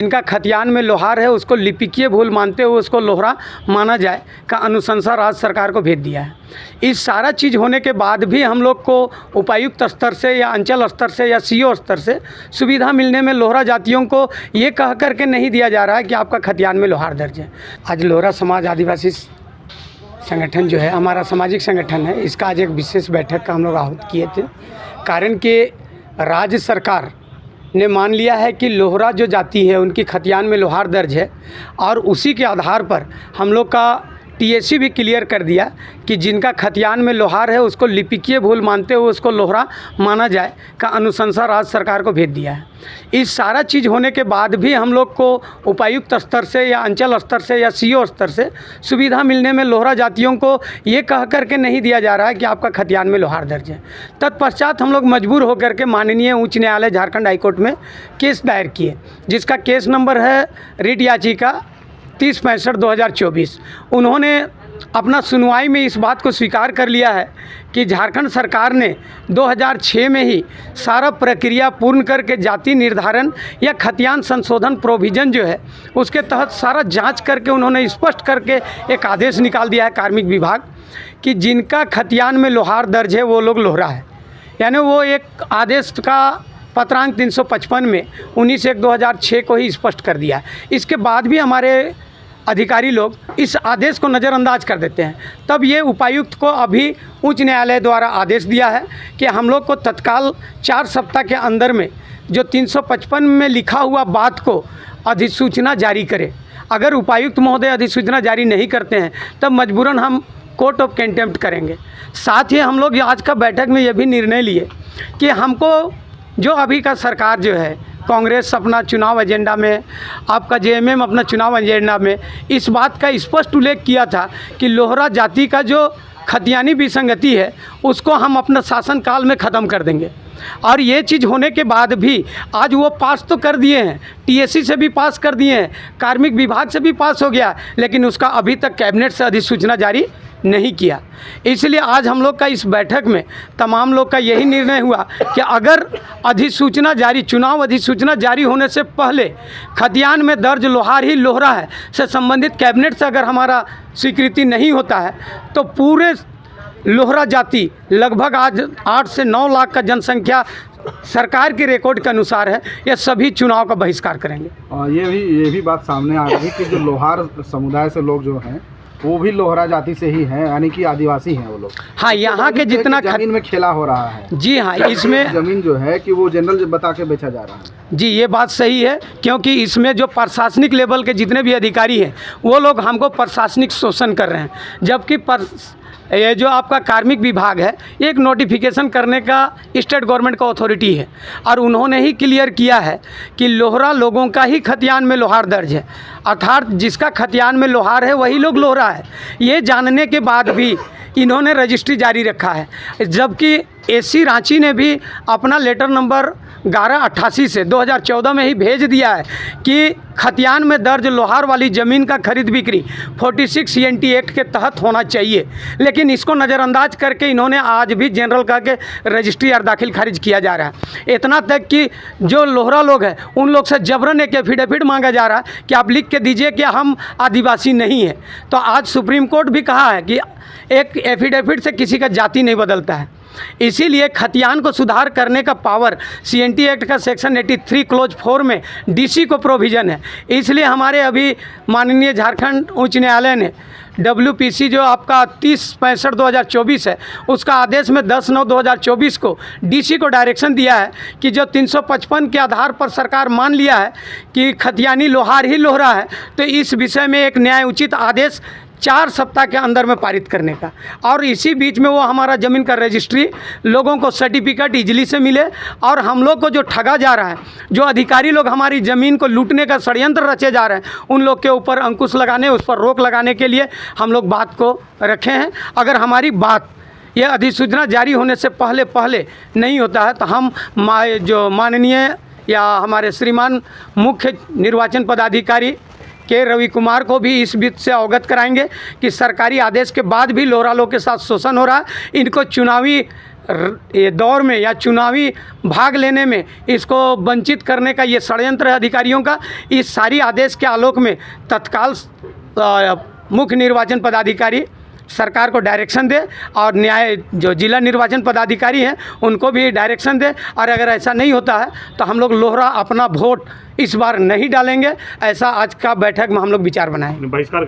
जिनका खतियान में लोहार है उसको लिपिकीय भूल मानते हुए उसको लोहरा माना जाए का अनुशंसा राज्य सरकार को भेज दिया है। इस सारा चीज़ होने के बाद भी हम लोग को उपायुक्त स्तर से या अंचल स्तर से या सीओ स्तर से सुविधा मिलने में लोहरा जातियों को ये कह कर के नहीं दिया जा रहा है कि आपका खतियान में लोहार दर्ज है। आज लोहरा समाज आदिवासी संगठन जो है हमारा सामाजिक संगठन है, इसका आज एक विशेष बैठक का हम लोग आहूत किए थे। कारण कि राज्य सरकार ने मान लिया है कि लोहरा जो जाति है उनकी खतियान में लोहार दर्ज है और उसी के आधार पर हम लोग का टीएससी भी क्लियर कर दिया कि जिनका खतियान में लोहार है उसको लिपिकीय भूल मानते हुए उसको लोहरा माना जाए का अनुशंसा राज्य सरकार को भेज दिया है। इस सारा चीज़ होने के बाद भी हम लोग को उपायुक्त स्तर से या अंचल स्तर से या सीओ स्तर से सुविधा मिलने में लोहरा जातियों को ये कह कर के नहीं दिया जा रहा है कि आपका खतियान में लोहार दर्ज है। तत्पश्चात हम लोग मजबूर होकर के माननीय उच्च न्यायालय झारखंड हाईकोर्ट में केस दायर किए, जिसका केस नंबर है रिट याचिका 3065/2024। उन्होंने अपना सुनवाई में इस बात को स्वीकार कर लिया है कि झारखंड सरकार ने 2006 में ही सारा प्रक्रिया पूर्ण करके जाति निर्धारण या खतियान संशोधन प्रोविज़न जो है उसके तहत सारा जांच करके उन्होंने स्पष्ट करके एक आदेश निकाल दिया है कार्मिक विभाग कि जिनका खतियान में लोहार दर्ज है वो लोग लोहरा है। यानी वो एक आदेश का पत्रांक 355 में 19/1/2006 को ही स्पष्ट कर दिया। इसके बाद भी हमारे अधिकारी लोग इस आदेश को नज़रअंदाज कर देते हैं। तब ये उपायुक्त को अभी उच्च न्यायालय द्वारा आदेश दिया है कि हम लोग को तत्काल 4 सप्ताह के अंदर में जो 355 में लिखा हुआ बात को अधिसूचना जारी करे। अगर उपायुक्त महोदय अधिसूचना जारी नहीं करते हैं तब मजबूरन हम कोर्ट ऑफ कंटेम्प्ट करेंगे। साथ ही हम लोग आज का बैठक में ये भी निर्णय लिए कि हमको जो अभी का सरकार जो है कांग्रेस अपना चुनाव एजेंडा में, आपका जेएमएम अपना चुनाव एजेंडा में इस बात का स्पष्ट उल्लेख किया था कि लोहरा जाति का जो खतियानी विसंगति है उसको हम अपना शासनकाल में ख़त्म कर देंगे। और ये चीज़ होने के बाद भी आज वो पास तो कर दिए हैं, टीएससी से भी पास कर दिए हैं, कार्मिक विभाग से भी पास हो गया, लेकिन उसका अभी तक कैबिनेट से अधिसूचना जारी नहीं किया। इसलिए आज हम लोग का इस बैठक में तमाम लोग का यही निर्णय हुआ कि अगर अधिसूचना जारी, चुनाव अधिसूचना जारी होने से पहले खतियान में दर्ज लोहार ही लोहरा है से संबंधित कैबिनेट से अगर हमारा स्वीकृति नहीं होता है तो पूरे लोहरा जाति लगभग आज 8 से 9 लाख का जनसंख्या सरकार के रिकॉर्ड के अनुसार है, यह सभी चुनाव का बहिष्कार करेंगे। ये भी बात सामने आ रही है कि जो लोहार समुदाय से लोग जो हैं वो भी लोहरा जाति से ही हैं, यानी कि आदिवासी हैं वो लोग। हाँ, यहाँ के जितना जमीन में खेला हो रहा है। जी हाँ, इसमें जमीन जो है कि वो जनरल बता के बेचा जा रहा है। जी, ये बात सही है, क्योंकि इसमें जो प्रशासनिक लेवल के जितने भी अधिकारी हैं वो लोग हमको प्रशासनिक शोषण कर रहे हैं, जबकि ये जो आपका कार्मिक विभाग है एक नोटिफिकेशन करने का स्टेट गवर्नमेंट का अथॉरिटी है और उन्होंने ही क्लियर किया है कि लोहरा लोगों का ही खतियान में लोहार दर्ज है, अर्थात जिसका खतियान में लोहार है वही लोग लोहरा है। ये जानने के बाद भी इन्होंने रजिस्ट्री जारी रखा है, जबकि एससी रांची ने भी अपना लेटर नंबर 1188 से 2014 में ही भेज दिया है कि खतियान में दर्ज लोहार वाली ज़मीन का खरीद बिक्री 46 CNT एक्ट के तहत होना चाहिए, लेकिन इसको नज़रअंदाज करके इन्होंने आज भी जनरल का के रजिस्ट्री और दाखिल खारिज किया जा रहा है। इतना तक कि जो लोहरा लोग हैं उन लोग से जबरन एक एफिडेविट मांगा जा रहा है कि आप लिख के दीजिए कि हम आदिवासी नहीं हैं। तो आज सुप्रीम कोर्ट भी कहा है कि एक एफिडेविट से किसी का जाति नहीं बदलता है। इसीलिए खतियान को सुधार करने का पावर CNT एक्ट का सेक्शन 83 क्लोज 4 में DC को प्रोविज़न है। इसलिए हमारे अभी माननीय झारखंड उच्च न्यायालय ने WPC जो आपका 3065/2024 है उसका आदेश में 10/9/2024 को DC को डायरेक्शन दिया है कि जो 355 के आधार पर सरकार मान लिया है कि खतियानी लोहार ही लोहरा है, तो इस विषय में एक न्याय उचित आदेश 4 सप्ताह के अंदर में पारित करने का, और इसी बीच में वो हमारा ज़मीन का रजिस्ट्री लोगों को सर्टिफिकेट इजली से मिले और हम लोग को जो ठगा जा रहा है, जो अधिकारी लोग हमारी ज़मीन को लूटने का षड्यंत्र रचे जा रहे हैं, उन लोग के ऊपर अंकुश लगाने, उस पर रोक लगाने के लिए हम लोग बात को रखे हैं। अगर हमारी बात ये अधिसूचना जारी होने से पहले नहीं होता है तो हम जो माननीय या हमारे श्रीमान मुख्य निर्वाचन पदाधिकारी के रवि कुमार को भी इस बीच से अवगत कराएंगे कि सरकारी आदेश के बाद भी लोहरा लोग के साथ शोषण हो रहा है। इनको चुनावी ये दौर में या चुनावी भाग लेने में इसको वंचित करने का ये षड्यंत्र है अधिकारियों का। इस सारी आदेश के आलोक में तत्काल मुख्य निर्वाचन पदाधिकारी सरकार को डायरेक्शन दे और न्याय जो जिला निर्वाचन पदाधिकारी हैं उनको भी डायरेक्शन दे। और अगर ऐसा नहीं होता है तो हम लोग लोहरा अपना वोट इस बार नहीं डालेंगे, ऐसा आज का बैठक में हम लोग विचार बनाएं। बहिष्कार